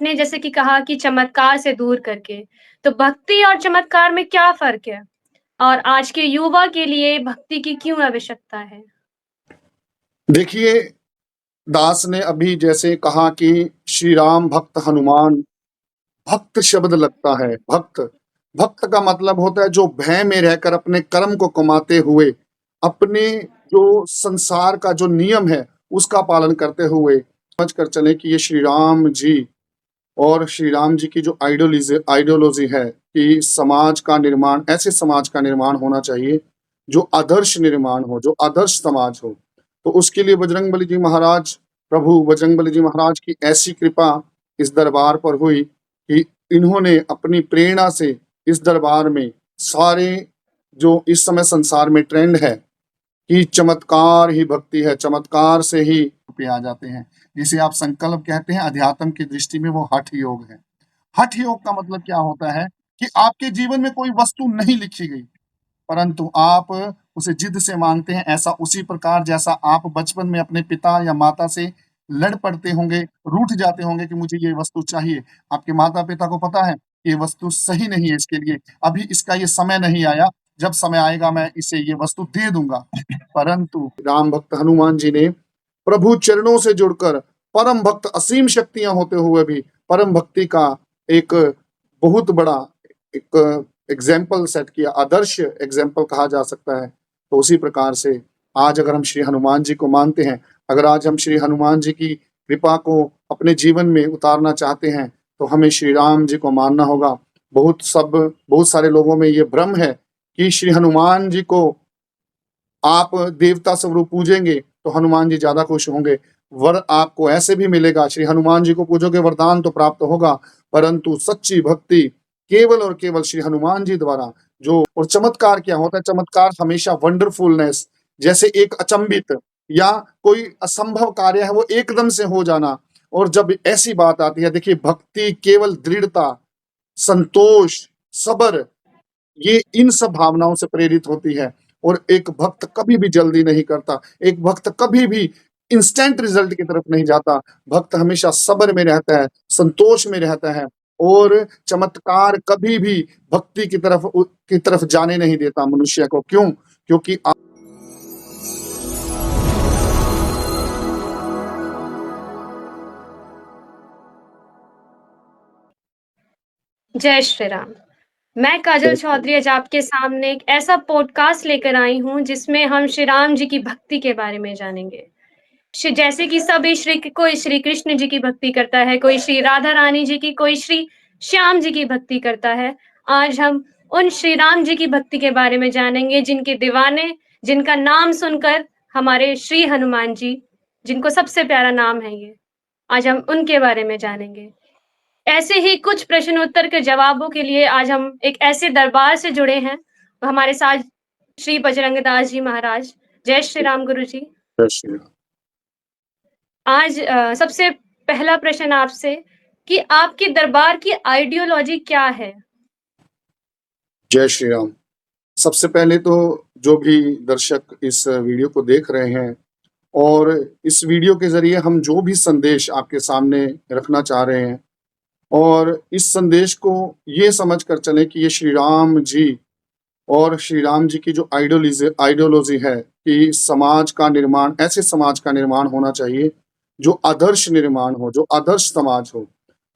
आपने जैसे कि कहा कि चमत्कार से दूर करके, तो भक्ति और चमत्कार में क्या फ़र्क है? और आज के युवा के लिए भक्ति की क्यों आवश्यकता है? देखिए, दास ने अभी जैसे कहा कि श्री राम भक्त हनुमान, भक्त शब्द लगता है, भक्त। भक्त का मतलब होता है जो भय में रहकर अपने कर्म को कमाते हुए, अपने जो संसार का जो नियम है, उसका पालन करते हुए समझ कर चले कि ये श्री राम जी और श्री राम जी की जो आइडियोलॉजी है कि समाज का निर्माण, ऐसे समाज का निर्माण होना चाहिए जो आदर्श निर्माण हो, जो आदर्श समाज हो। तो उसके लिए बजरंगबली जी महाराज, प्रभु बजरंगबली जी महाराज की ऐसी कृपा इस दरबार पर हुई कि इन्होंने अपनी प्रेरणा से इस दरबार में सारे जो इस समय संसार में ट्रेंड है कि चमत्कार ही भक्ति है, चमत्कार से ही पे आ जाते हैं। जिसे आप संकल्प कहते हैं, अध्यात्म की दृष्टि में वो हठ योग है। हठ योग का मतलब क्या होता है कि आपके जीवन में कोई वस्तु नहीं लिखी गई, परंतु आप उसे जिद से मांगते हैं। ऐसा उसी प्रकार जैसा आप बचपन में अपने पिता या माता से लड़ पड़ते होंगे, रूठ जाते होंगे कि मुझे ये वस्तु चाहिए। आपके माता-पिता को पता है कि ये वस्तु सही नहीं है इसके लिए, अभी इसका ये समय नहीं आया, जब समय आएगा मैं इसे ये वस्तु दे दूँगा। परंतु राम भक्त हनुमान जी ने प्रभु चरणों से जुड़कर परम भक्त, असीम शक्तियाँ होते हुए भी परम भक्ति का एक बहुत बड़ा एक एग्जाम्पल सेट किया, आदर्श एग्जाम्पल कहा जा सकता है। तो उसी प्रकार से आज अगर हम श्री हनुमान जी को मानते हैं, अगर आज हम श्री हनुमान जी की कृपा को अपने जीवन में उतारना चाहते हैं, तो हमें श्री राम जी को मानना होगा। बहुत सारे लोगों में ये भ्रम है कि श्री हनुमान जी को आप देवता स्वरूप पूजेंगे तो हनुमान जी ज्यादा खुश होंगे। वर आपको ऐसे भी मिलेगा, श्री हनुमान जी को पूजोगे वरदान तो प्राप्त होगा, परंतु सच्ची भक्ति केवल और केवल श्री हनुमान जी द्वारा जो। और चमत्कार क्या होता है? चमत्कार हमेशा वंडरफुलनेस, जैसे एक अचंभित या कोई असंभव कार्य है वो एकदम से हो जाना। और जब ऐसी बात आती है, देखिए भक्ति केवल दृढ़ता, संतोष, सब्र, ये इन सब भावनाओं से प्रेरित होती है। और एक भक्त कभी भी जल्दी नहीं करता, एक भक्त कभी भी इंस्टेंट रिजल्ट की तरफ नहीं जाता। भक्त हमेशा सब्र में रहता है, संतोष में रहता है, और चमत्कार कभी भी भक्ति की तरफ जाने नहीं देता मनुष्य को। क्यों? क्योंकि जय श्री राम। मैं काजल चौधरी आज आपके सामने एक ऐसा पॉडकास्ट लेकर आई हूँ जिसमें हम श्री राम जी की भक्ति के बारे में जानेंगे। जैसे कि सभी कोई श्री कृष्ण जी की भक्ति करता है, कोई श्री राधा रानी जी की, कोई श्री श्याम जी की भक्ति करता है। आज हम उन श्री राम जी की भक्ति के बारे में जानेंगे जिनके दीवाने, जिनका नाम सुनकर हमारे श्री हनुमान जी, जिनको सबसे प्यारा नाम है ये, आज हम उनके बारे में जानेंगे। ऐसे ही कुछ प्रश्न उत्तर के जवाबों के लिए आज हम एक ऐसे दरबार से जुड़े हैं। हमारे साथ श्री बजरंगदास जी महाराज। जय श्री राम गुरु जी। आज सबसे पहला प्रश्न आपसे कि आपके दरबार की आइडियोलॉजी क्या है? जय श्री राम। सबसे पहले तो जो भी दर्शक इस वीडियो को देख रहे हैं, और इस वीडियो के जरिए हम जो भी संदेश आपके सामने रखना चाह रहे हैं, और इस संदेश को ये समझ कर चले कि ये श्री राम जी और श्री राम जी की जो आइडियोलॉजी है कि समाज का निर्माण, ऐसे समाज का निर्माण होना चाहिए जो आदर्श निर्माण हो, जो आदर्श समाज हो।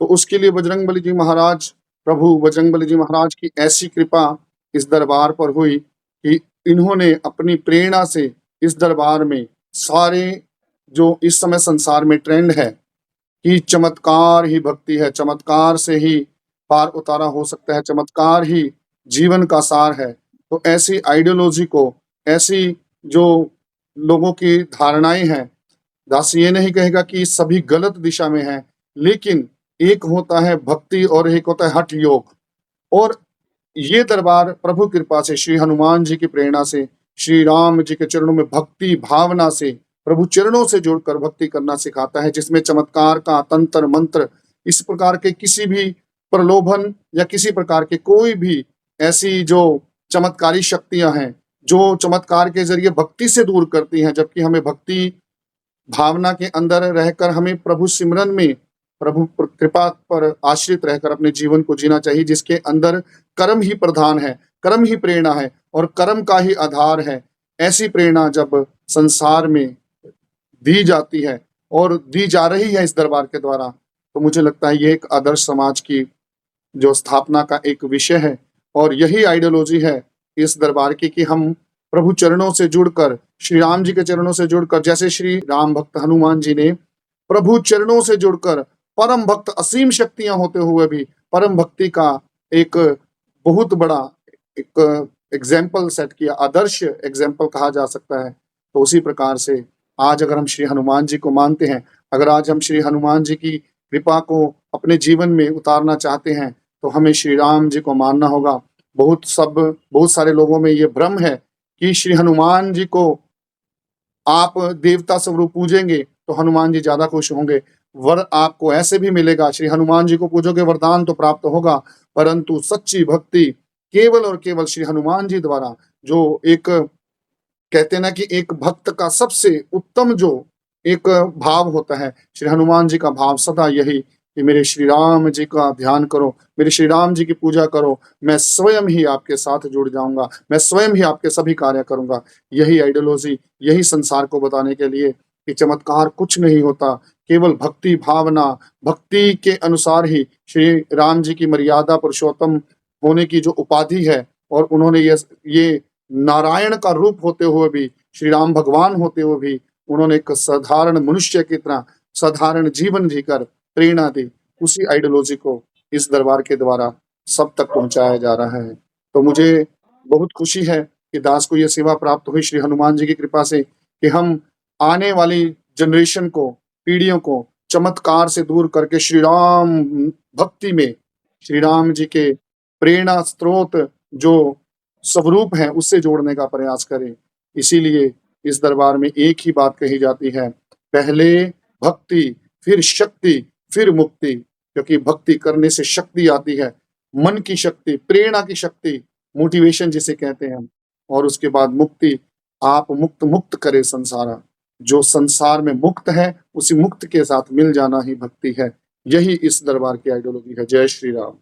तो उसके लिए बजरंगबली जी महाराज, प्रभु बजरंगबली जी महाराज की ऐसी कृपा इस दरबार पर हुई कि इन्होंने अपनी प्रेरणा से इस दरबार में सारे जो इस समय संसार में ट्रेंड है कि चमत्कार ही भक्ति है, चमत्कार से ही पार उतारा हो सकता है, चमत्कार ही जीवन का सार है। तो ऐसी आइडियोलॉजी को, ऐसी जो लोगों की धारणाएं हैं, दास ये नहीं कहेगा कि सभी गलत दिशा में हैं, लेकिन एक होता है भक्ति और एक होता है हठ योग। और ये दरबार प्रभु कृपा से, श्री हनुमान जी की प्रेरणा से, श्री राम जी के चरणों में भक्ति भावना से, प्रभु चरणों से जुड़कर भक्ति करना सिखाता है, जिसमें चमत्कार का तंत्र मंत्र, इस प्रकार के किसी भी प्रलोभन या किसी प्रकार के कोई भी ऐसी जो चमत्कारी शक्तियां हैं जो चमत्कार के जरिए भक्ति से दूर करती हैं, जबकि हमें भक्ति भावना के अंदर रहकर हमें प्रभु सिमरन में, प्रभु कृपा पर आश्रित रहकर अपने जीवन को जीना चाहिए, जिसके अंदर कर्म ही प्रधान है, कर्म ही प्रेरणा है और कर्म का ही आधार है। ऐसी प्रेरणा जब संसार में दी जाती है और दी जा रही है इस दरबार के द्वारा, तो मुझे लगता है ये एक आदर्श समाज की जो स्थापना का एक विषय है और यही आइडियोलॉजी है इस दरबार की कि हम प्रभु चरणों से जुड़कर, श्री राम जी के चरणों से जुड़कर, जैसे श्री राम भक्त हनुमान जी ने प्रभु चरणों से जुड़कर परम भक्त, असीम शक्तियां होते हुए भी परम भक्ति का एक बहुत बड़ा एक एग्जाम्पल सेट किया, आदर्श एग्जाम्पल कहा जा सकता है। तो उसी प्रकार से आज अगर हम श्री हनुमान जी को मानते हैं, अगर आज हम श्री हनुमान जी की कृपा को अपने जीवन में उतारना चाहते हैं, तो हमें श्री राम जी को मानना होगा। बहुत सारे लोगों में ये भ्रम है कि श्री हनुमान जी को आप देवता स्वरूप पूजेंगे तो हनुमान जी ज्यादा खुश होंगे, वर आपको ऐसे भी मिलेगा, श्री हनुमान जी को पूजोगे वरदान तो प्राप्त होगा, परंतु सच्ची भक्ति केवल और केवल श्री हनुमान जी द्वारा, जो एक कहते हैं ना कि एक भक्त का सबसे उत्तम जो एक भाव होता है, श्री हनुमान जी का भाव सदा यही कि मेरे श्री राम जी का ध्यान करो, मेरे श्री राम जी की पूजा करो, मैं स्वयं ही आपके साथ जुड़ जाऊंगा, मैं स्वयं ही आपके सभी कार्य करूंगा। यही आइडियोलॉजी, यही संसार को बताने के लिए कि चमत्कार कुछ नहीं होता, केवल भक्ति भावना, भक्ति के अनुसार ही श्री राम जी की मर्यादा पुरुषोत्तम होने की जो उपाधि है, और उन्होंने ये नारायण का रूप होते हुए भी, श्री राम भगवान होते हुए भी, उन्होंने एक साधारण मनुष्य की तरह साधारण जीवन जीकर प्रेरणा दी। उसी आइडियोलॉजी को इस दरबार के द्वारा सब तक पहुंचाया जा रहा है। तो मुझे बहुत खुशी है कि दास को यह सेवा प्राप्त हुई श्री हनुमान जी की कृपा से, कि हम आने वाली जनरेशन को, पीढ़ियों को चमत्कार से दूर करके श्री राम भक्ति में, श्री राम जी के प्रेरणा स्रोत जो स्वरूप है उससे जोड़ने का प्रयास करें। इसीलिए इस दरबार में एक ही बात कही जाती है, पहले भक्ति फिर शक्ति फिर मुक्ति, क्योंकि भक्ति करने से शक्ति आती है, मन की शक्ति, प्रेरणा की शक्ति, मोटिवेशन जिसे कहते हैं, और उसके बाद मुक्ति। आप मुक्त करे संसारा, जो संसार में मुक्त है उसी मुक्त के साथ मिल जाना ही भक्ति है। यही इस दरबार की आइडियोलॉजी है। जय श्री राम।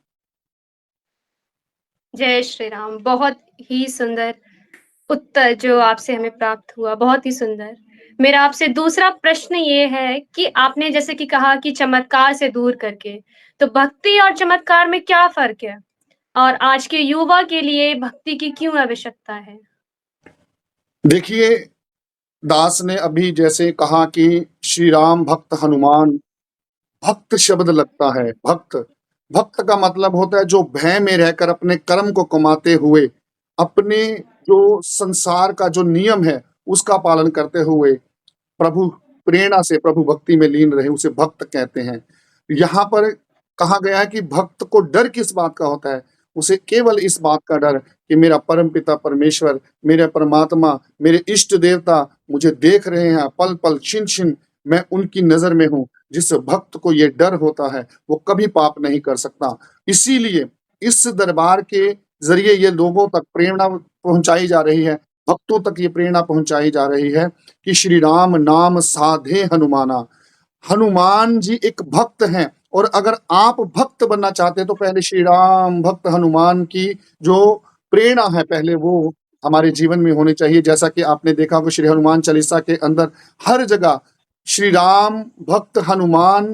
जय श्री राम। बहुत ही सुंदर उत्तर जो आपसे हमें प्राप्त हुआ, बहुत ही सुंदर। मेरा आपसे दूसरा प्रश्न ये है कि आपने जैसे कि कहा कि चमत्कार से दूर करके, तो भक्ति और चमत्कार में क्या फ़र्क है? और आज के युवा के लिए भक्ति की क्यों आवश्यकता है? देखिए, दास ने अभी जैसे कहा कि श्री राम भक्त हनुमान, भक्त शब्द लगता है, भक्त, भक्त का मतलब होता है जो भय में रहकर अपने कर्म को कमाते हुए, अपने जो संसार का जो नियम है उसका पालन करते हुए प्रभु प्रेरणा से प्रभु भक्ति में लीन रहे, उसे भक्त कहते हैं। यहाँ पर कहा गया है कि भक्त को डर किस बात का होता है? उसे केवल इस बात का डर कि मेरा परम पिता परमेश्वर, मेरे परमात्मा, मेरे इष्ट देवता मुझे देख रहे हैं, पल पल छिन छिन मैं उनकी नजर में हूँ। जिस भक्त को ये डर होता है वो कभी पाप नहीं कर सकता। इसीलिए इस दरबार के जरिए ये लोगों तक प्रेरणा पहुंचाई जा रही है, भक्तों तक ये प्रेरणा पहुंचाई जा रही है कि श्री राम नाम साधे हनुमाना। हनुमान जी एक भक्त हैं, और अगर आप भक्त बनना चाहते हैं तो पहले श्री राम भक्त हनुमान की जो प्रेरणा है पहले वो हमारे जीवन में होनी चाहिए। जैसा कि आपने देखा होगा श्री हनुमान चालीसा के अंदर हर जगह श्री राम भक्त हनुमान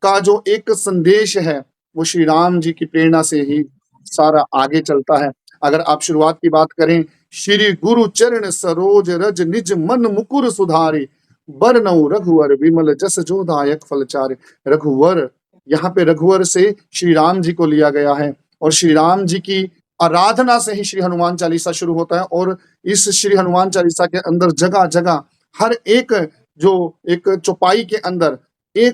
का जो एक संदेश है वो श्री राम जी की प्रेरणा से ही सारा आगे चलता है। अगर आप शुरुआत की बात करें, श्री गुरु चरण सरोज रज निज मन मुकुर सुधारे, बरनऊ रघुवर विमल जस जो दायक फलचारे। रघुवर, यहाँ पे रघुवर से श्री राम जी को लिया गया है, और श्री राम जी की आराधना से ही श्री हनुमान चालीसा शुरू होता है। और इस श्री हनुमान चालीसा के अंदर जगह जगह हर एक जो एक चौपाई के अंदर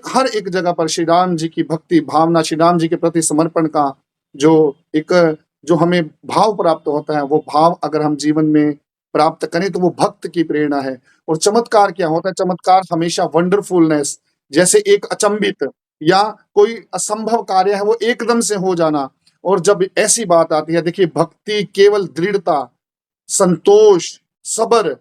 हर एक जगह पर श्री राम जी की भक्ति भावना, श्री राम जी के प्रति समर्पण का जो हमें भाव प्राप्त होता है, वो भाव अगर हम जीवन में प्राप्त करें तो वो भक्त की प्रेरणा है। और चमत्कार क्या होता है? चमत्कार हमेशा वंडरफुलनेस, जैसे एक अचंभित या कोई असंभव कार्य है वो एकदम से हो जाना। और जब ऐसी बात आती है, देखिए भक्ति केवल दृढ़ता, संतोष, सब्र,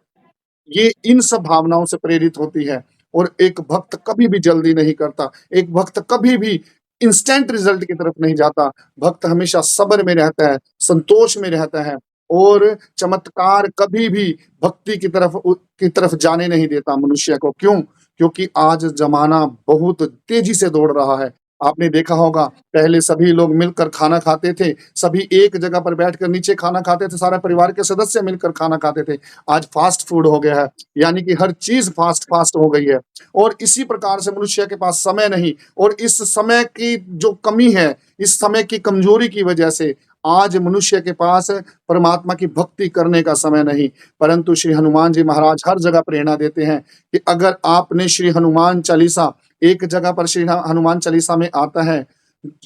ये इन सब भावनाओं से प्रेरित होती है। और एक भक्त कभी भी जल्दी नहीं करता, एक भक्त कभी भी इंस्टेंट रिजल्ट की तरफ नहीं जाता। भक्त हमेशा सब्र में रहता है, संतोष में रहता है और चमत्कार कभी भी भक्ति की तरफ जाने नहीं देता मनुष्य को। क्यों? क्योंकि आज ज़माना बहुत तेज़ी से दौड़ रहा है। आपने देखा होगा पहले सभी लोग मिलकर खाना खाते थे, सभी एक जगह पर बैठकर नीचे खाना खाते थे, सारा परिवार के सदस्य मिलकर खाना खाते थे। आज फ़ास्ट फूड हो गया है, यानी कि हर चीज़ फ़ास्ट हो गई है और इसी प्रकार से मनुष्य के पास समय नहीं और इस समय की जो कमी है, इस समय की कमज़ोरी की वजह से आज मनुष्य के पास परमात्मा की भक्ति करने का समय नहीं। परंतु श्री हनुमान जी महाराज हर जगह प्रेरणा देते हैं कि अगर आपने श्री हनुमान चालीसा एक जगह पर श्री हनुमान चालीसा में आता है,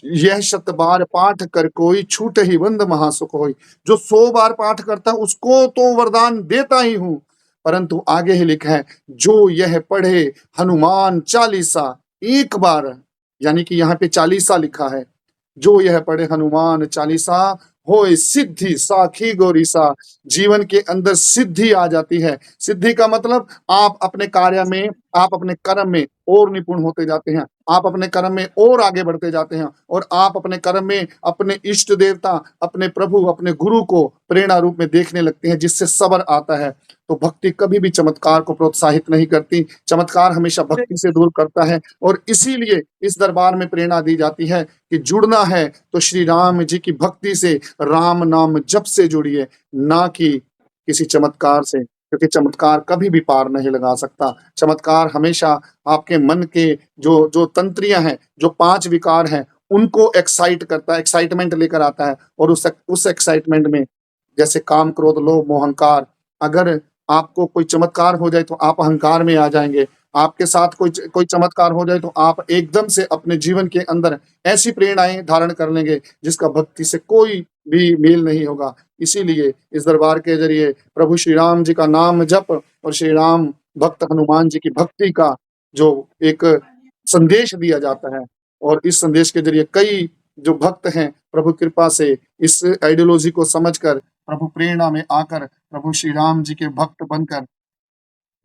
यह 100 बार पाठ कर कोई छूट ही बंद महासुख होई। जो 100 बार पाठ करता है उसको तो वरदान देता ही हूँ, परंतु आगे ही लिखा है जो यह पढ़े हनुमान चालीसा एक बार, यानी कि यहाँ पे चालीसा लिखा है, जो यह पढ़े हनुमान चालीसा होए सिद्धि साखी गौरीसा। जीवन के अंदर सिद्धि आ जाती है। सिद्धि का मतलब आप अपने कार्य में, आप अपने कर्म में और निपुण होते जाते हैं, आप अपने कर्म में और आगे बढ़ते जाते हैं और आप अपने कर्म में अपने इष्ट देवता, अपने प्रभु, अपने गुरु को प्रेरणा रूप में देखने लगते हैं, जिससे सब्र आता है। तो भक्ति कभी भी चमत्कार को प्रोत्साहित नहीं करती, चमत्कार हमेशा भक्ति से दूर करता है और इसीलिए इस दरबार में प्रेरणा दी जाती है कि जुड़ना है तो श्री राम जी की भक्ति से, राम नाम जप से जुड़िए, ना कि किसी चमत्कार से, क्योंकि चमत्कार कभी भी पार नहीं लगा सकता। चमत्कार हमेशा आपके मन के जो जो तंत्रियां हैं, जो 5 विकार हैं, उनको एक्साइट करता है, एक्साइटमेंट लेकर आता है और उस एक्साइटमेंट में जैसे काम, क्रोध, लोभ, मोह, अहंकार, अगर आपको कोई चमत्कार हो जाए तो आप अहंकार में आ जाएंगे। आपके साथ कोई चमत्कार हो जाए तो आप एकदम से अपने जीवन के अंदर ऐसी प्रेरणाएं धारण कर लेंगे जिसका भक्ति से कोई भी मेल नहीं होगा। इसीलिए इस दरबार के जरिए प्रभु श्री राम जी का नाम जप और श्री राम भक्त हनुमान जी की भक्ति का जो एक संदेश दिया जाता है और इस संदेश के जरिए कई जो भक्त हैं प्रभु कृपा से इस आइडियोलॉजी को समझकर प्रभु प्रेरणा में आकर प्रभु श्री राम जी के भक्त बनकर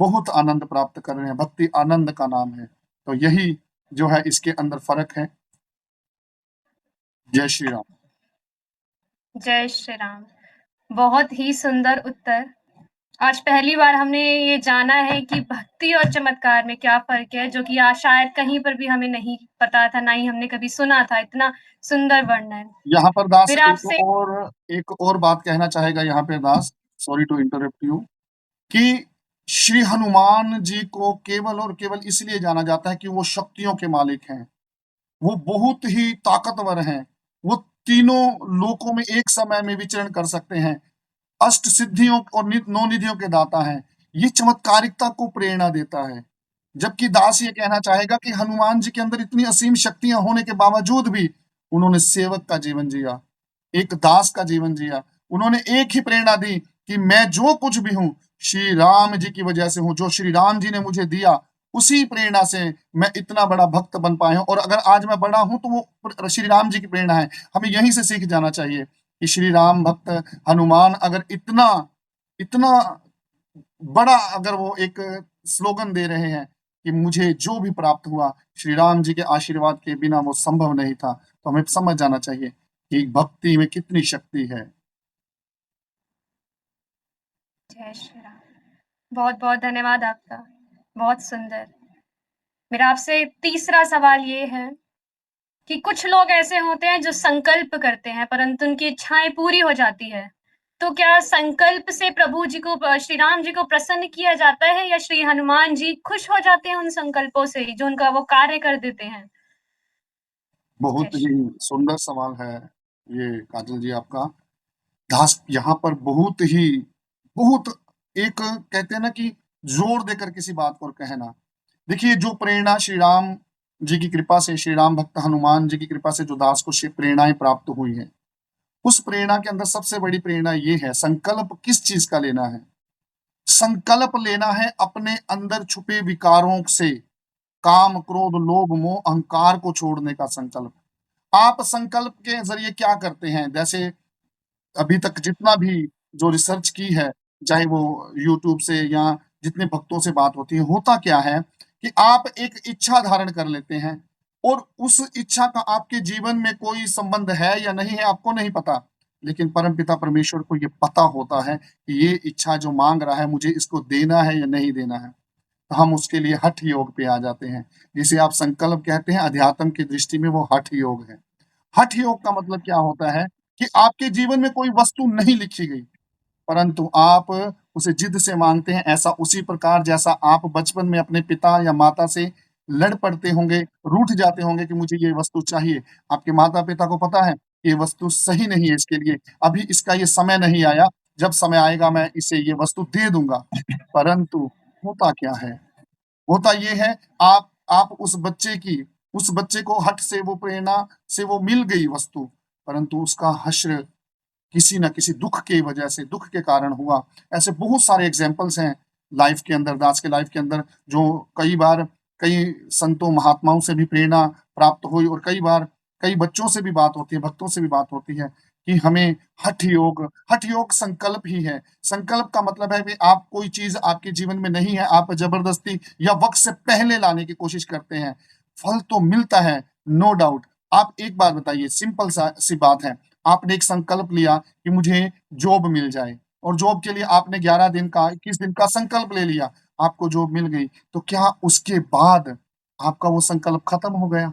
बहुत आनंद प्राप्त कर रहे हैं। भक्ति आनंद का नाम है। तो यही जो है इसके अंदर फर्क है। जय श्री राम। जय श्री राम। बहुत ही सुंदर उत्तर। आज पहली बार हमने ये जाना है कि भक्ति और चमत्कार में क्या फ़र्क है, जो कि शायद कहीं पर भी हमें नहीं पता था, ना ही हमने कभी सुना था। इतना सुंदर वर्णन। यहाँ पर दास फिर आपसे एक और बात कहना चाहेगा यहाँ पे दास, सॉरी टू इंटरप्ट यू, कि श्री हनुमान जी को केवल और केवल इसलिए जाना जाता है कि वो शक्तियों के मालिक हैं। वो बहुत ही ताकतवर हैं। वो तीनों लोकों में एक समय में विचरण कर सकते हैं। अष्ट सिद्धियों और 9 निधियों के दाता हैं। ये चमत्कारिकता को प्रेरणा देता है। जबकि दास ये कहना चाहेगा कि हनुमान जी के अंदर इतनी असीम शक्तियां होने के बावजूद भी उन्होंने सेवक का जीवन जिया, एक दास का जीवन जिया। उन्होंने एक ही प्रेरणा दी कि मैं जो कुछ भी हूँ श्री राम जी की वजह से हूँ। जो श्री राम जी ने मुझे दिया उसी प्रेरणा से मैं इतना बड़ा भक्त बन पाया हूँ और अगर आज मैं बड़ा हूँ तो वो श्री राम जी की प्रेरणा है। हमें यहीं से सीख जाना चाहिए कि श्री राम भक्त हनुमान अगर इतना इतना बड़ा अगर वो एक स्लोगन दे रहे हैं कि मुझे जो भी प्राप्त हुआ श्री राम जी के आशीर्वाद के बिना वो संभव नहीं था, तो हमें समझ जाना चाहिए कि भक्ति में कितनी शक्ति है। जय श्री राम। बहुत-बहुत धन्यवाद आपका। बहुत सुंदर। मेरा आपसे तीसरा सवाल ये है कि कुछ लोग ऐसे होते हैं जो संकल्प करते हैं परंतु उनकी इच्छाएं पूरी हो जाती है। तो क्या संकल्प से प्रभु जी को, श्री राम जी को प्रसन्न किया जाता है या श्री हनुमान जी खुश हो जाते हैं उन संकल्पों से जो उनका वो कार्य कर देते हैं? बहुत ही सुंदर सवाल है ये काजल जी आपका। दास यहाँ पर बहुत एक कहते हैं ना कि जोर देकर किसी बात को कहना। देखिए जो प्रेरणा श्री राम जी की कृपा से, श्री राम भक्त हनुमान जी की कृपा से जो दास को प्रेरणाएं प्राप्त हुई है, उस प्रेरणा के अंदर सबसे बड़ी प्रेरणा ये है, संकल्प किस चीज का लेना है? संकल्प लेना है अपने अंदर छुपे विकारों से, काम, क्रोध, लोभ, मोह, अहंकार को छोड़ने का संकल्प। आप संकल्प के जरिए क्या करते हैं? जैसे अभी तक जितना भी जो रिसर्च की है, चाहे वो यूट्यूब से या जितने भक्तों से बात होती है, होता क्या है कि आप एक इच्छा धारण कर लेते हैं और उस इच्छा का आपके जीवन में कोई संबंध है या नहीं है आपको नहीं पता, लेकिन परमपिता परमेश्वर को ये पता होता है कि ये इच्छा जो मांग रहा है मुझे इसको देना है या नहीं देना है। तो हम उसके लिए हठ योग पे आ जाते हैं। जिसे आप संकल्प कहते हैं, अध्यात्म की दृष्टि में वो हठ योग है। हठ योग का मतलब क्या होता है कि आपके जीवन में कोई वस्तु नहीं लिखी गई, परंतु आप उसे जिद से मांगते हैं। ऐसा उसी प्रकार जैसा आप बचपन में अपने पिता या माता से लड़ पड़ते होंगे, रूठ जाते होंगे कि मुझे ये वस्तु चाहिए। आपके माता-पिता को पता है कि ये वस्तु सही नहीं है इसके लिए, अभी इसका ये समय नहीं आया, जब समय आएगा मैं इसे ये वस्तु दे दूँगा। परंतु होता क्या है? होता ये है आप उस बच्चे को हठ से वो प्रेरणा से वो मिल गई वस्तु, परंतु उसका हश्र किसी न किसी दुःख की वजह से, दुःख के कारण हुआ। ऐसे बहुत सारे एग्ज़ाम्पल्स हैं लाइफ़ के अंदर, दास के लाइफ़ के अंदर, जो कई बार कई संतों, महात्माओं से भी प्रेरणा प्राप्त हुई और कई बार कई बच्चों से भी बात होती है, भक्तों से भी बात होती है कि हमें हठ योग संकल्प ही है। संकल्प का मतलब है कि आप कोई चीज़ आपके जीवन में नहीं है, आप ज़बरदस्ती या वक़्त से पहले लाने की कोशिश करते हैं। फल तो मिलता है, नो डाउट। आप एक बात बताइए, सिंपल सी बात है। आपने एक संकल्प लिया कि मुझे जॉब मिल जाए और जॉब के लिए आपने 11 दिन का 21 दिन का संकल्प ले लिया, आपको जॉब मिल गई, तो क्या उसके बाद आपका वो संकल्प खत्म हो गया?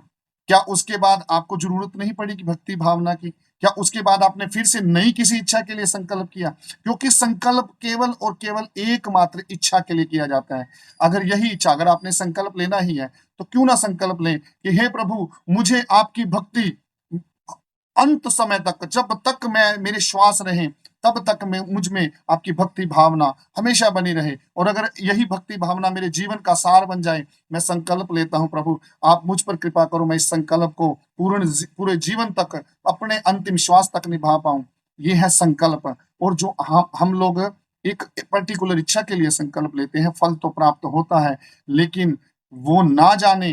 क्या उसके बाद आपको ज़रूरत नहीं पड़ी कि भक्ति भावना की? क्या उसके बाद आपने फिर से नई किसी इच्छा के लिए संकल्प किया? क्योंकि संकल्प केवल और केवल एकमात्र इच्छा के लिए किया जाता है। अगर आपने संकल्प लेना ही है, तो क्यों ना संकल्प लें कि हे प्रभु, मुझे आपकी भक्ति अंत समय तक, जब तक मेरे श्वास रहें, तब तक मुझ में आपकी भक्ति भावना हमेशा बनी रहे। और अगर यही भक्ति भावना मेरे जीवन का सार बन जाए, मैं संकल्प लेता हूँ प्रभु, आप मुझ पर कृपा करो, मैं इस संकल्प को पूरे जीवन तक, अपने अंतिम श्वास तक निभा पाऊँ। ये है संकल्प। और जो हम लोग एक पर्टिकुलर इच्छा के लिए संकल्प लेते हैं, फल तो प्राप्त होता है, लेकिन वो ना जाने,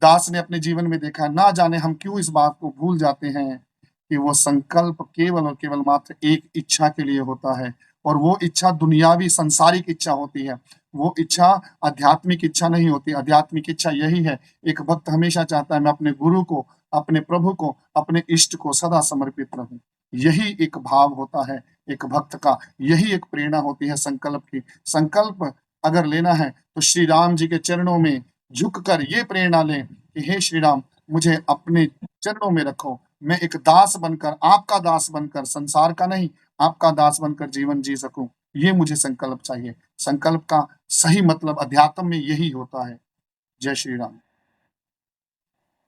दास ने अपने जीवन में देखा है, ना जाने हम क्यों इस बात को भूल जाते हैं कि वो संकल्प केवल और केवल मात्र एक इच्छा के लिए होता है और वो इच्छा दुनियावी सांसारिक इच्छा होती है। वो इच्छा आध्यात्मिक इच्छा नहीं होती। आध्यात्मिक इच्छा यही है, एक भक्त हमेशा चाहता है मैं अपने गुरु को, अपने प्रभु को, अपने इष्ट को सदा समर्पित रहूँ। यही एक भाव होता है एक भक्त का, यही एक प्रेरणा होती है संकल्प की। संकल्प अगर लेना है तो श्री राम जी के चरणों में झुककर ये प्रेरणा लें कि हे श्री राम, मुझे अपने चरणों में रखो। मैं एक दास बनकर, आपका दास बनकर, संसार का नहीं, आपका दास बनकर जीवन जी सकूँ। ये मुझे संकल्प चाहिए। संकल्प का सही मतलब अध्यात्म में यही होता है। जय श्री राम।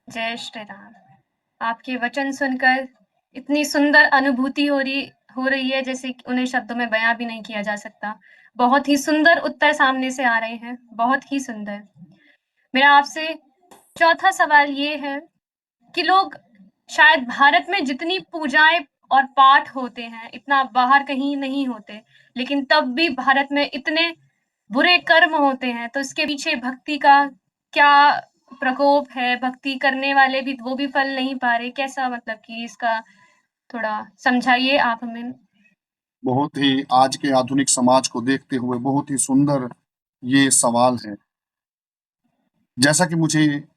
जय श्री राम। आपके वचन सुनकर इतनी सुंदर अनुभूति हो रही है, जैसे कि उन्हें शब्दों में बयाँ भी नहीं किया जा सकता। बहुत ही सुंदर उत्तर सामने से आ रहे हैं, बहुत ही सुंदर। मेरा आपसे चौथा सवाल ये है कि लोग शायद भारत में जितनी पूजाएँ और पाठ होते हैं, इतना बाहर कहीं नहीं होते, लेकिन तब भी भारत में इतने बुरे कर्म होते हैं, तो इसके पीछे भक्ति का क्या प्रकोप है? भक्ति करने वाले भी वो भी फल नहीं पा रहे, कैसा मतलब कि इसका थोड़ा समझाइए आप हमें? बहुत ही आज के आधुनिक समाज को देखते हुए बहुत ही सुंदर ये सवाल है। जैसा कि मुझे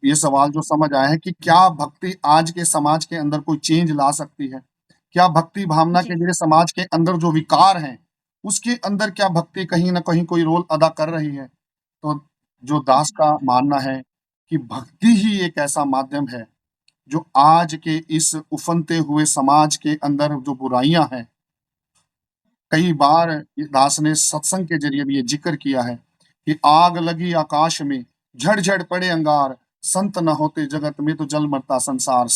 ये सवाल जो समझ आया है कि क्या भक्ति आज के समाज के अंदर कोई चेंज ला सकती है? क्या भक्ति भावना के जी, जरिए समाज के अंदर जो विकार हैं, उसके अंदर क्या भक्ति कहीं न कहीं कोई रोल अदा कर रही है? तो जो दास जी, का मानना है कि भक्ति ही एक ऐसा माध्यम है, जो आज के इस उफनते हुए समाज के अंदर जो बुराइयाँ हैं, कई बार ये दास ने सत्संग के ज़रिए भी ये ज़िक्र किया है कि आग लगी आकाश में, झड़-झड़ पड़े अंगार, संत न होते जगत में तो जल मरता संसार।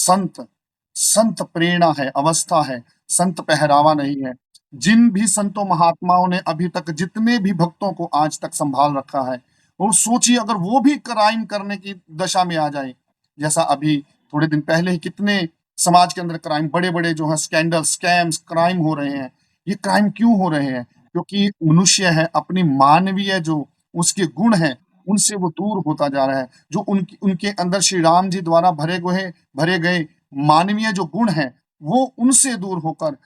संत प्रेरणा है, अवस्था है, संत पहरावा नहीं है। जिन भी संतों महात्माओं ने अभी तक जितने भी भक्तों को आज तक सँभाल रखा है, और सोचिए अगर वो भी क्राइम करने की दशा में आ जाएँ, जैसा अभी थोड़े दिन पहले ही कितने समाज के अंदर क्राइम, बड़े-बड़े जो हैं स्कैंडल, स्कैम्स, क्राइम हो रहे हैं। ये क्राइम क्यों हो रहे हैं? क्योंकि मनुष्य है, अपनी मानवीय जो उसके गुण हैं, उनसे वो दूर होता जा रहा है। जो उनके अंदर श्री राम जी द्वारा भरे गए मानवीय जो गुण हैं, वो उनसे दूर होकर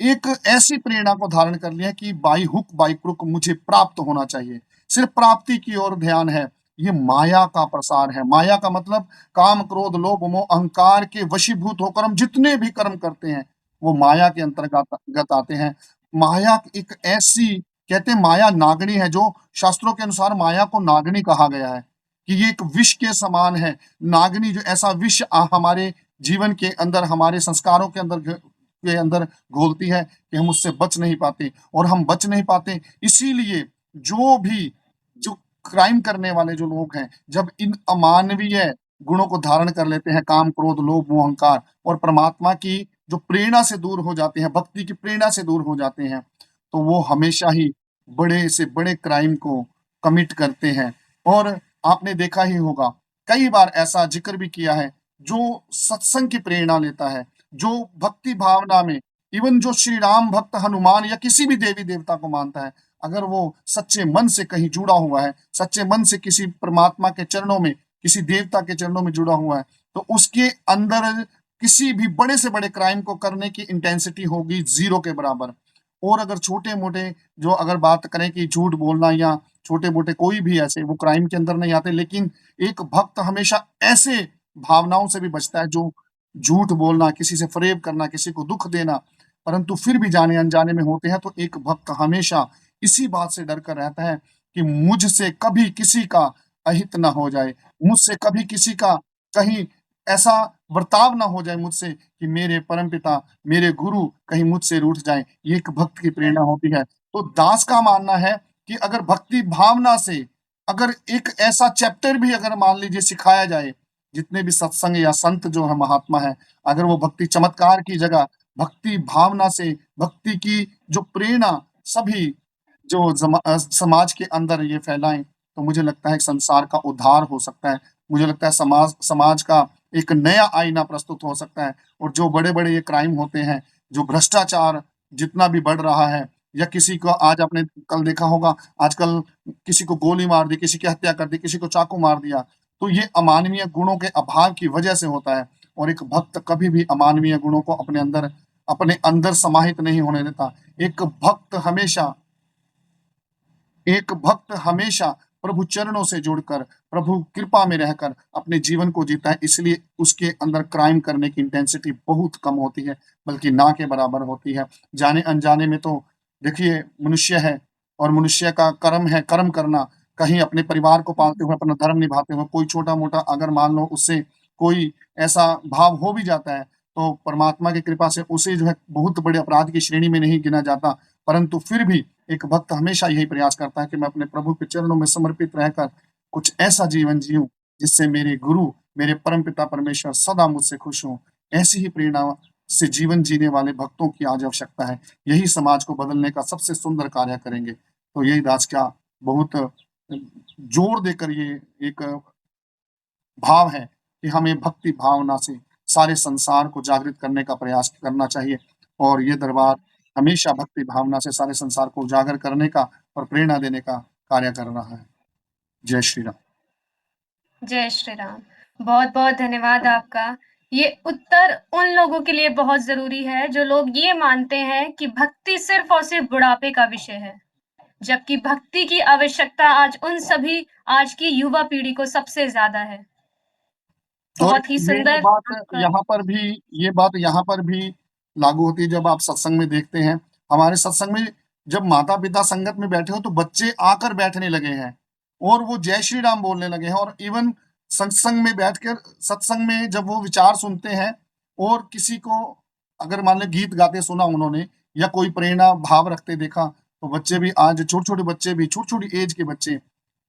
एक ऐसी प्रेरणा को धारण कर लिया कि बाई हुक बाई क्रुक मुझे प्राप्त होना चाहिए। सिर्फ़ प्राप्ति की ओर ध्यान है, ये माया का प्रसार है। माया का मतलब काम, क्रोध, लोभ, मोह, अहंकार के वशीभूत होकर हम जितने भी कर्म करते हैं, वो माया के अंतर्गत गत आते हैं। माया एक ऐसी, कहते हैं माया नागनी है, जो शास्त्रों के अनुसार माया को नागनी कहा गया है कि ये एक विष के समान है। नागनी जो ऐसा विष हमारे जीवन के अंदर, हमारे संस्कारों के अंदर घोलती है कि हम उससे बच नहीं पाते, और हम बच नहीं पाते इसीलिए जो क्राइम करने वाले जो लोग हैं, जब इन अमानवीय गुणों को धारण कर लेते हैं, काम, क्रोध, लोभ, मोह, अहंकार, और परमात्मा की जो प्रेरणा से दूर हो जाते हैं, भक्ति की प्रेरणा से दूर हो जाते हैं, तो वो हमेशा ही बड़े से बड़े क्राइम को कमिट करते हैं। और आपने देखा ही होगा, कई बार ऐसा जिक्र भी किया है, जो सत्संग की प्रेरणा लेता है, जो भक्ति भावना में, इवन जो श्री राम भक्त हनुमान या किसी भी देवी देवता को मानता है, अगर वो सच्चे मन से कहीं जुड़ा हुआ है, सच्चे मन से किसी परमात्मा के चरणों में, किसी देवता के चरणों में जुड़ा हुआ है, तो उसके अंदर किसी भी बड़े से बड़े क्राइम को करने की इंटेंसिटी होगी जीरो के बराबर। और अगर छोटे-मोटे जो अगर बात करें कि झूठ बोलना या छोटे-मोटे कोई भी ऐसे, वो क्राइम के अंदर नहीं आते, लेकिन एक भक्त हमेशा ऐसे भावनाओं से भी बचता है, जो झूठ बोलना, किसी से फ़रेब करना, किसी को दुःख देना, परंतु फिर भी जाने-अनजाने में होते हैं, तो एक भक्त हमेशा इसी बात से डर कर रहता है कि मुझसे कभी किसी का अहित ना हो जाए, मुझसे कभी किसी का कहीं ऐसा बर्ताव ना हो जाए मुझसे कि मेरे परमपिता, मेरे गुरु कहीं मुझसे रूठ जाएँ। ये एक भक्त की प्रेरणा होती है। तो दास का मानना है कि अगर भक्ति भावना से, अगर एक ऐसा चैप्टर भी अगर मान लीजिए सिखाया जाए, जितने भी सत्संग या संत जो है, महात्मा है, अगर वो भक्ति चमत्कार की जगह भक्ति भावना से, भक्ति की जो प्रेरणा सभी जो समाज के अंदर ये फैलाएँ, तो मुझे लगता है संसार का उद्धार हो सकता है। मुझे लगता है समाज समाज का एक नया आईना प्रस्तुत हो सकता है, और जो बड़े-बड़े ये क्राइम होते हैं, जो भ्रष्टाचार जितना भी बढ़ रहा है, या किसी को आज आपने कल देखा होगा, आजकल किसी को गोली मार दी, किसी की हत्या कर दी, किसी को चाकू मार दिया, तो ये अमानवीय गुणों के अभाव की वजह से होता है, और एक भक्त कभी भी अमानवीय गुणों को अपने अंदर समाहित नहीं होने देता। एक भक्त हमेशा प्रभु चरणों से जुड़कर, प्रभु कृपा में रहकर अपने जीवन को जीता है, इसलिए उसके अंदर क्राइम करने की इंटेंसिटी बहुत कम होती है, बल्कि ना के बराबर होती है। जाने-अनजाने में तो देखिए मनुष्य है, और मनुष्य का कर्म है कर्म करना, कहीं अपने परिवार को पालते हुए, अपना धर्म निभाते हुए, कोई छोटा-मोटा अगर मान लो उससे कोई ऐसा भाव हो भी जाता है, तो परमात्मा की कृपा से उसे जो है बहुत बड़े अपराध की श्रेणी में नहीं गिना जाता, परंतु फिर भी एक भक्त हमेशा यही प्रयास करता है कि मैं अपने प्रभु के चरणों में समर्पित रहकर कुछ ऐसा जीवन जीऊँ, जिससे मेरे गुरु, मेरे परमपिता परमेश्वर सदा मुझसे खुश हों। ऐसी ही प्रेरणा से जीवन जीने वाले भक्तों की आज आवश्यकता है। यही समाज को बदलने का सबसे सुंदर कार्य करेंगे। तो यही दास का बहुत जोर देकर ये एक भाव है कि हमें भक्ति भावना से सारे संसार को जागृत करने का प्रयास करना चाहिए, और ये दरबार हमेशा भक्ति भावना से सारे संसार को उजागर करने का और प्रेरणा देने का कार्य कर रहा है। जय श्री राम। जय श्री राम। बहुत-बहुत धन्यवाद आपका। ये उत्तर उन लोगों के लिए बहुत ज़रूरी है, जो लोग ये मानते हैं कि भक्ति सिर्फ़ और सिर्फ़ बुढ़ापे का विषय है, जबकि भक्ति की आवश्यकता आज की युवा पीढ़ी को सबसे ज़्यादा है। और बहुत ही सुंदर आपका ये बात यहाँ पर भी लागू होती है जब आप सत्संग में देखते हैं। हमारे सत्संग में जब माता-पिता संगत में बैठे हो, तो बच्चे आकर बैठने लगे हैं, और वो जय श्री राम बोलने लगे हैं, और इवन सत्संग में बैठकर, सत्संग में जब वो विचार सुनते हैं, और किसी को अगर मान लें गीत गाते सुना उन्होंने, या कोई प्रेरणा भाव रखते देखा, तो बच्चे भी आज छोटे-छोटे बच्चे भी, छोटी-छोटी एज के बच्चे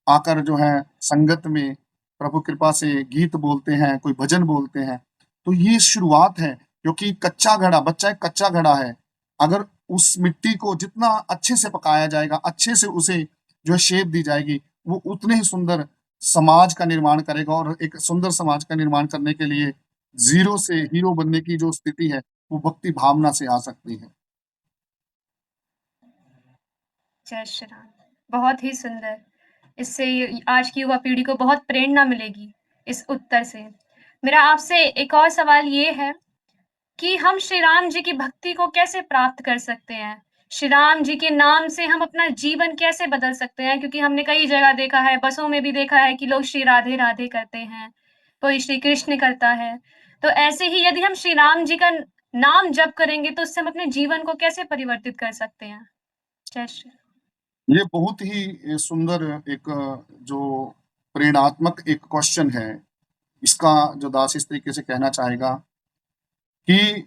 आकर जो है संगत में प्रभु कृपा से गीत बोलते हैं, कोई भजन बोलते हैं। तो ये शुरुआत है, क्योंकि बच्चा एक कच्चा घड़ा है। अगर उस मिट्टी को जितना अच्छे से पकाया जाएगा, अच्छे से उसे जो है शेप दी जाएगी, वो उतने ही सुंदर समाज का निर्माण करेगा, और एक सुंदर समाज का निर्माण करने के लिए ज़ीरो से हीरो बनने की जो स्थिति है, वो भक्ति भावना से आ सकती है। जय श्री राम। बहुत ही सुंदर। इससे आज की युवा पीढ़ी को बहुत प्रेरणा मिलेगी इस उत्तर से। मेरा आपसे एक और सवाल ये है कि हम श्री राम जी की भक्ति को कैसे प्राप्त कर सकते हैं? श्री राम जी के नाम से हम अपना जीवन कैसे बदल सकते हैं? क्योंकि हमने कई जगह देखा है, बसों में भी देखा है कि लोग श्री राधे राधे करते हैं, कोई श्री कृष्ण करता है। तो ऐसे ही यदि हम श्री राम जी का नाम जप करेंगे तो उससे हम अपने जीवन को कैसे परिवर्तित कर सकते हैं? जय श्री ये बहुत ही सुंदर एक जो प्रेरणात्मक एक क्वेश्चन है। इसका जो दास इस तरीके से कहना चाहेगा कि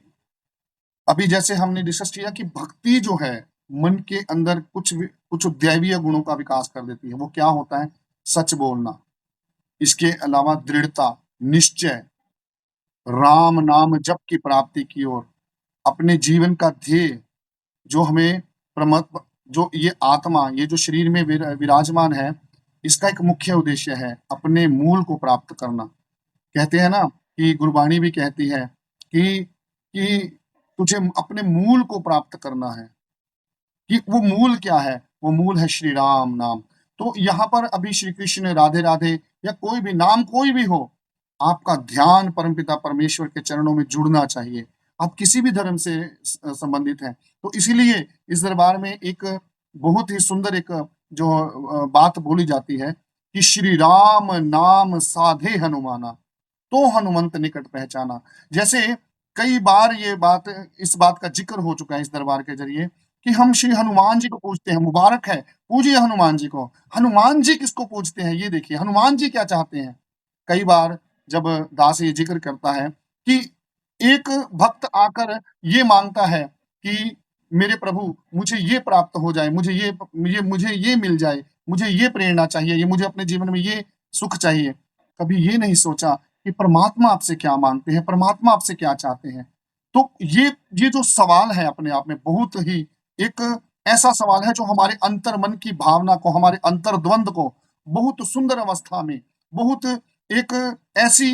अभी जैसे हमने डिस्कस किया कि भक्ति जो है मन के अंदर कुछ दैवीय गुणों का विकास कर देती है। वो क्या होता है? सच बोलना, इसके अलावा दृढ़ता, निश्चय, राम नाम जप की प्राप्ति की ओर, अपने जीवन का ध्येय जो हमें जो ये आत्मा, ये जो शरीर में विराजमान है, इसका एक मुख्य उद्देश्य है अपने मूल को प्राप्त करना। कहते हैं ना कि गुरबाणी भी कहती है कि तुझे अपने मूल को प्राप्त करना है। कि वो मूल क्या है? वो मूल है श्री राम नाम। तो यहाँ पर अभी श्री कृष्ण राधे राधे या कोई भी नाम कोई भी हो, आपका ध्यान परमपिता परमेश्वर के चरणों में जुड़ना चाहिए। आप किसी भी धर्म से संबंधित हैं, तो इसीलिए इस दरबार में एक बहुत ही सुंदर एक जो बात बोली जाती है कि श्री राम नाम साधे हनुमाना, तो हनुमंत निकट पहचाना। जैसे कई बार इस बात का जिक्र हो चुका है इस दरबार के जरिए कि हम श्री हनुमान जी को पूजते हैं। मुबारक है, पूजिए हनुमान जी को। हनुमान जी किसको पूजते हैं? ये देखिए हनुमान जी क्या चाहते हैं। कई बार जब दास ये जिक्र करता है कि एक भक्त आकर ये मांगता है कि मेरे प्रभु मुझे ये प्राप्त हो जाए, मुझे ये मिल जाए, मुझे ये प्रेरणा चाहिए, ये मुझे अपने जीवन में ये सुख चाहिए। कभी ये नहीं सोचा कि परमात्मा आपसे क्या मांगते हैं, परमात्मा आपसे क्या चाहते हैं। तो ये जो सवाल है अपने आप में बहुत ही एक ऐसा सवाल है जो हमारे अंतर मन की भावना को, हमारे अंतर्द्वंद को बहुत सुंदर अवस्था में, बहुत एक ऐसी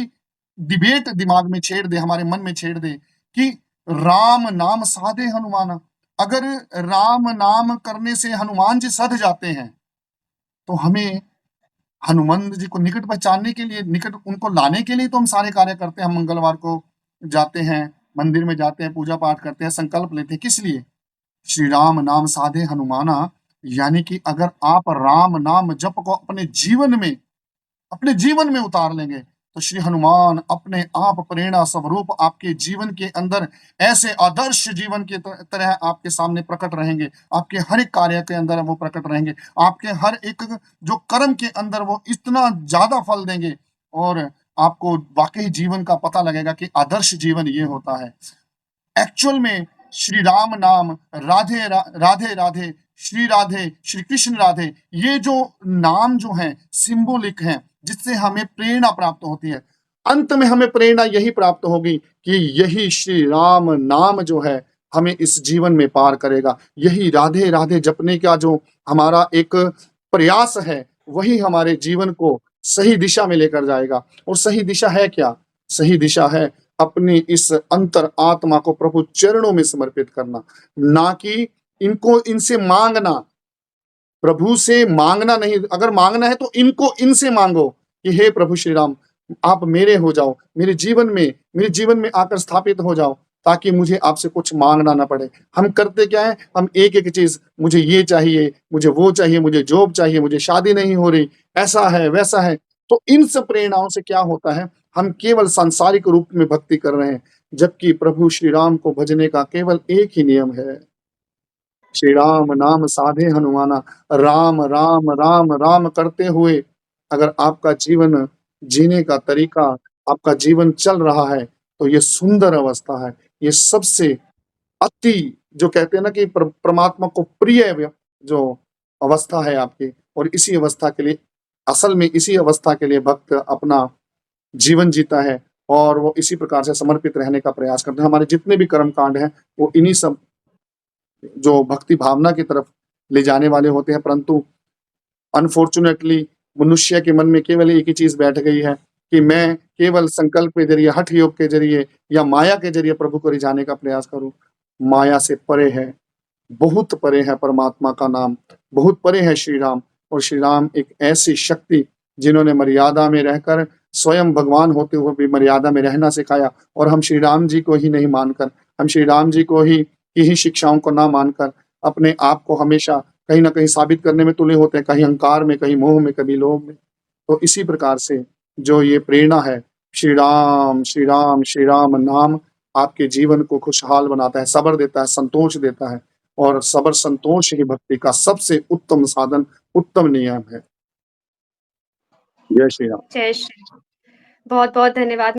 डिबेट दिमाग में छेड़ दे, हमारे मन में छेड़ दे कि राम नाम साधे हनुमाना। अगर राम नाम करने से हनुमान जी सध जाते हैं, तो हमें हनुमान जी को निकट पहचानने के लिए, निकट उनको लाने के लिए तो हम सारे कार्य करते हैं। हम मंगलवार को जाते हैं, मंदिर में जाते हैं, पूजा पाठ करते हैं, संकल्प लेते हैं। किस लिए? श्री राम नाम साधे हनुमाना, यानी कि अगर आप राम नाम जप को अपने जीवन में उतार लेंगे, तो श्री हनुमान अपने आप प्रेरणा स्वरूप आपके जीवन के अंदर ऐसे आदर्श जीवन के तरह आपके सामने प्रकट रहेंगे। आपके हर एक कार्य के अंदर वो प्रकट रहेंगे। आपके हर एक जो कर्म के अंदर वो इतना ज्यादा फल देंगे और आपको वाकई जीवन का पता लगेगा कि आदर्श जीवन ये होता है। एक्चुअल में श्री राम नाम, राधे राधे, श्री कृष्ण राधे, ये जो नाम जो है सिंबॉलिक है, जिससे हमें प्रेरणा प्राप्त होती है। अंत में हमें प्रेरणा यही प्राप्त होगी कि यही श्री राम नाम जो है हमें इस जीवन में पार करेगा। यही राधे राधे जपने का जो हमारा एक प्रयास है, वही हमारे जीवन को सही दिशा में लेकर जाएगा। और सही दिशा है क्या? सही दिशा है अपनी इस अंतर आत्मा को प्रभु चरणों में समर्पित करना, ना कि इनसे मांगना। प्रभु से मांगना नहीं, अगर मांगना है तो इनसे मांगो कि हे प्रभु श्री राम, आप मेरे हो जाओ, मेरे जीवन में आकर स्थापित हो जाओ, ताकि मुझे आपसे कुछ मांगना ना पड़े। हम करते क्या है? हम एक एक चीज, मुझे ये चाहिए, मुझे वो चाहिए, मुझे जॉब चाहिए, मुझे शादी नहीं हो रही, ऐसा है वैसा है। तो इन सब प्रेरणाओं से क्या होता है? हम केवल सांसारिक रूप में भक्ति कर रहे हैं, जबकि प्रभु श्री राम को भजने का केवल एक ही नियम है, श्री राम नाम साधे हनुमाना। राम राम राम राम करते हुए अगर आपका जीवन जीने का तरीका, आपका जीवन चल रहा है, तो ये सुंदर अवस्था है। ये सबसे अति जो कहते हैं ना कि परमात्मा को प्रिय जो अवस्था है आपकी। और इसी अवस्था के लिए, असल में इसी अवस्था के लिए भक्त अपना जीवन जीता है और वो इसी प्रकार से समर्पित रहने का प्रयास करते हैं। हमारे जितने भी कर्म कांड हैं, वो इन्हीं सब जो भक्ति भावना की तरफ ले जाने वाले होते हैं। परंतु अनफॉर्चुनेटली मनुष्य के मन में केवल एक ही चीज बैठ गई है कि मैं केवल संकल्प के जरिए, हठ योग के जरिए या माया के जरिए प्रभु को रिझाने का प्रयास करूं। माया से परे है, बहुत परे है परमात्मा का नाम, बहुत परे है श्री राम। और श्री राम एक ऐसी शक्ति जिन्होंने मर्यादा में रहकर स्वयं भगवान होते हुए भी मर्यादा में रहना सिखाया। और हम श्री राम जी को ही नहीं मानकर, हम श्री राम जी को ही शिक्षाओं को ना मानकर अपने आप को हमेशा कहीं न कहीं साबित करने में तुले होते हैं, कहीं अहंकार में, कहीं मोह में, कभी लोभ में। तो इसी प्रकार से जो ये प्रेरणा है, श्री राम, श्री राम, श्री राम नाम आपके जीवन को खुशहाल बनाता है, सब्र देता है, संतोष देता है और सब्र, संतोष ही भक्ति का सबसे उत्तम साधन, उत्तम नियम है। जय श्री राम। जय श्री राम। बहुत-बहुत धन्यवाद।